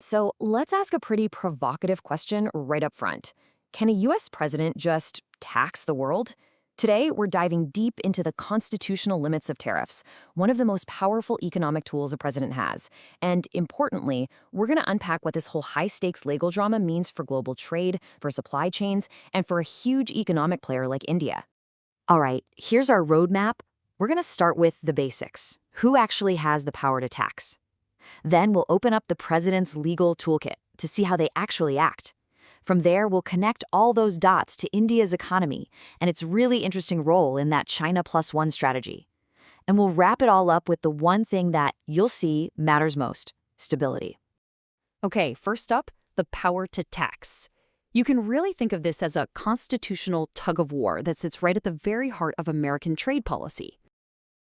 So let's ask a pretty provocative question right up front. Can a US president just tax the world? Today, we're diving deep into the constitutional limits of tariffs, one of the most powerful economic tools a president has. And importantly, we're going to unpack what this whole high stakes legal drama means for global trade, for supply chains, and for a huge economic player like India. All right, here's our roadmap. We're going to start with the basics. Who actually has the power to tax? Then we'll open up the president's legal toolkit to see how they actually act. From there, we'll connect all those dots to India's economy and its really interesting role in that China plus one strategy. And we'll wrap it all up with the one thing that you'll see matters most: stability. Okay, first up, the power to tax. You can really think of this as a constitutional tug of war that sits right at the very heart of American trade policy.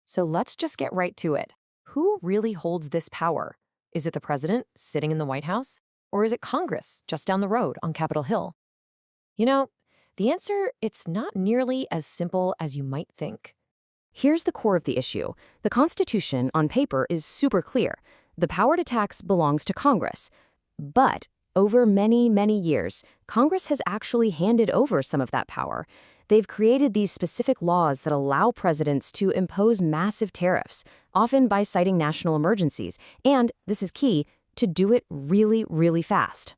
So let's just get right to it. Who really holds this power? Is it the president sitting in the White House? Or is it Congress just down the road on Capitol Hill? You know, the answer, it's not nearly as simple as you might think. Here's the core of the issue. The Constitution, on paper, is super clear. The power to tax belongs to Congress. But over many, many years, Congress has actually handed over some of that power. They've created these specific laws that allow presidents to impose massive tariffs, often by citing national emergencies, and, this is key, to do it really, really fast.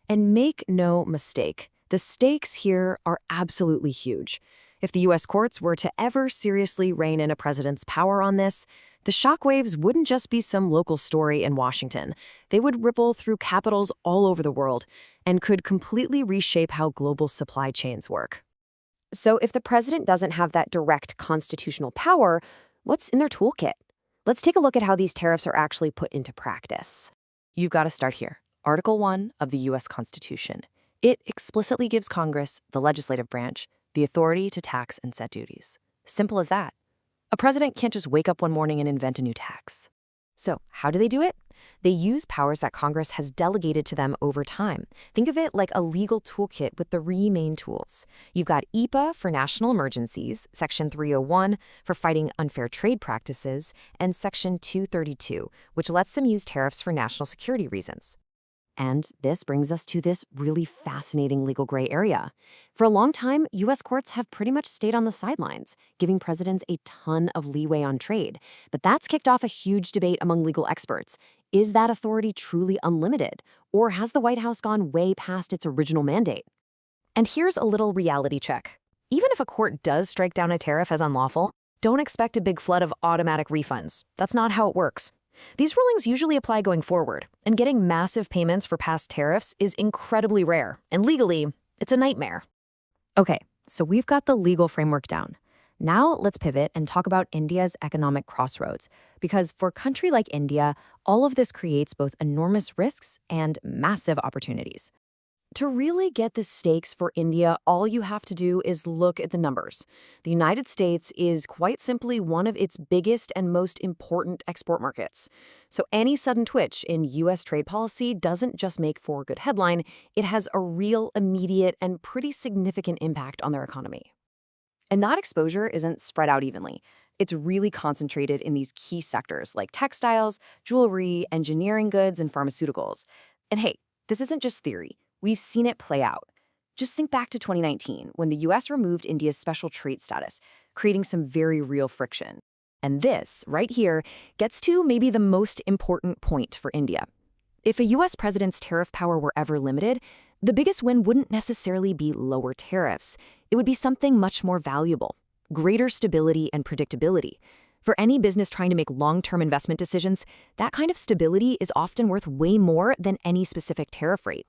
And make no mistake, the stakes here are absolutely huge. If the US courts were to ever seriously rein in a president's power on this, the shockwaves wouldn't just be some local story in Washington. They would ripple through capitals all over the world and could completely reshape how global supply chains work. So if the president doesn't have that direct constitutional power, what's in their toolkit? Let's take a look at how these tariffs are actually put into practice. You've got to start here. Article 1 of the U.S. Constitution. It explicitly gives Congress, the legislative branch, the authority to tax and set duties. Simple as that. A president can't just wake up one morning and invent a new tax. So how do they do it? They use powers that Congress has delegated to them over time. Think of it like a legal toolkit with three main tools. You've got EPA for national emergencies, Section 301 for fighting unfair trade practices, and Section 232, which lets them use tariffs for national security reasons. And this brings us to this really fascinating legal gray area. For a long time, U.S. courts have pretty much stayed on the sidelines, giving presidents a ton of leeway on trade. But that's kicked off a huge debate among legal experts. Is that authority truly unlimited? Or has the White House gone way past its original mandate? And here's a little reality check. Even if a court does strike down a tariff as unlawful, don't expect a big flood of automatic refunds. That's not how it works. These rulings usually apply going forward, and getting massive payments for past tariffs is incredibly rare, and legally, it's a nightmare. Okay, so we've got the legal framework down. Now let's pivot and talk about India's economic crossroads, because for a country like India, all of this creates both enormous risks and massive opportunities. To really get the stakes for India, all you have to do is look at the numbers. The United States is quite simply one of its biggest and most important export markets. So any sudden twitch in U.S. trade policy doesn't just make for a good headline, it has a real, immediate, and pretty significant impact on their economy. And that exposure isn't spread out evenly. It's really concentrated in these key sectors like textiles, jewelry, engineering goods, and pharmaceuticals. And hey, this isn't just theory. We've seen it play out. Just think back to 2019, when the US removed India's special trait status, creating some very real friction. And this, right here, gets to maybe the most important point for India. If a US president's tariff power were ever limited, the biggest win wouldn't necessarily be lower tariffs. It would be something much more valuable: greater stability and predictability. For any business trying to make long-term investment decisions, that kind of stability is often worth way more than any specific tariff rate.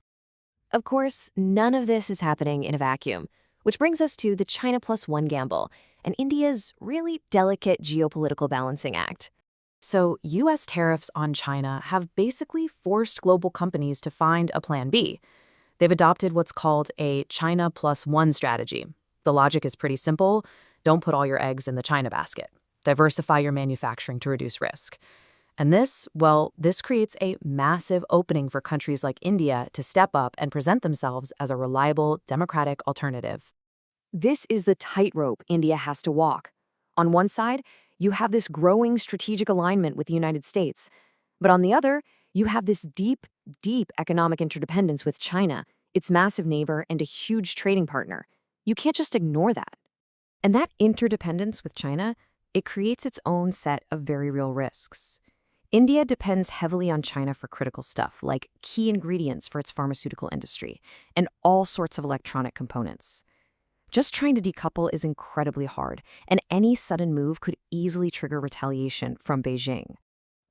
Of course, none of this is happening in a vacuum, which brings us to the China plus one gamble and India's really delicate geopolitical balancing act. So U.S. tariffs on China have basically forced global companies to find a plan B. They've adopted what's called a China plus one strategy. The logic is pretty simple. Don't put all your eggs in the China basket. Diversify your manufacturing to reduce risk. And this creates a massive opening for countries like India to step up and present themselves as a reliable, democratic alternative. This is the tightrope India has to walk. On one side, you have this growing strategic alignment with the United States. But on the other, you have this deep, deep economic interdependence with China, its massive neighbor and a huge trading partner. You can't just ignore that. And that interdependence with China, it creates its own set of very real risks. India depends heavily on China for critical stuff, like key ingredients for its pharmaceutical industry, and all sorts of electronic components. Just trying to decouple is incredibly hard, and any sudden move could easily trigger retaliation from Beijing.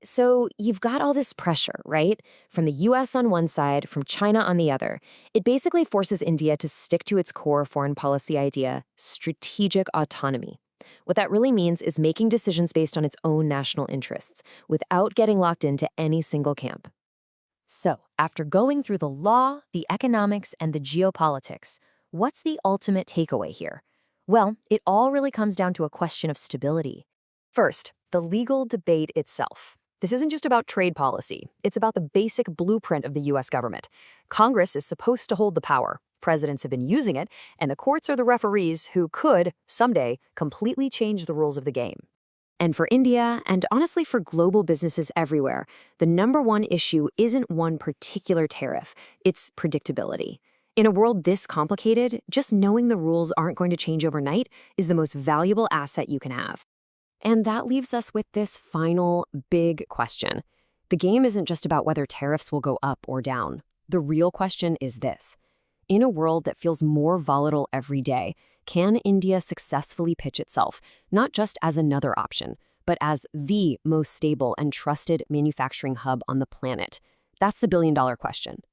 So you've got all this pressure, right? From the US on one side, from China on the other. It basically forces India to stick to its core foreign policy idea, strategic autonomy. What that really means is making decisions based on its own national interests, without getting locked into any single camp. So, after going through the law, the economics, and the geopolitics, what's the ultimate takeaway here? Well, it all really comes down to a question of stability. First, the legal debate itself. This isn't just about trade policy. It's about the basic blueprint of the US government. Congress is supposed to hold the power. Presidents have been using it, and the courts are the referees who could, someday, completely change the rules of the game. And for India, and honestly for global businesses everywhere, the number one issue isn't one particular tariff, it's predictability. In a world this complicated, just knowing the rules aren't going to change overnight is the most valuable asset you can have. And that leaves us with this final, big question. The game isn't just about whether tariffs will go up or down. The real question is this. In a world that feels more volatile every day, can India successfully pitch itself, not just as another option, but as the most stable and trusted manufacturing hub on the planet? That's the billion-dollar question.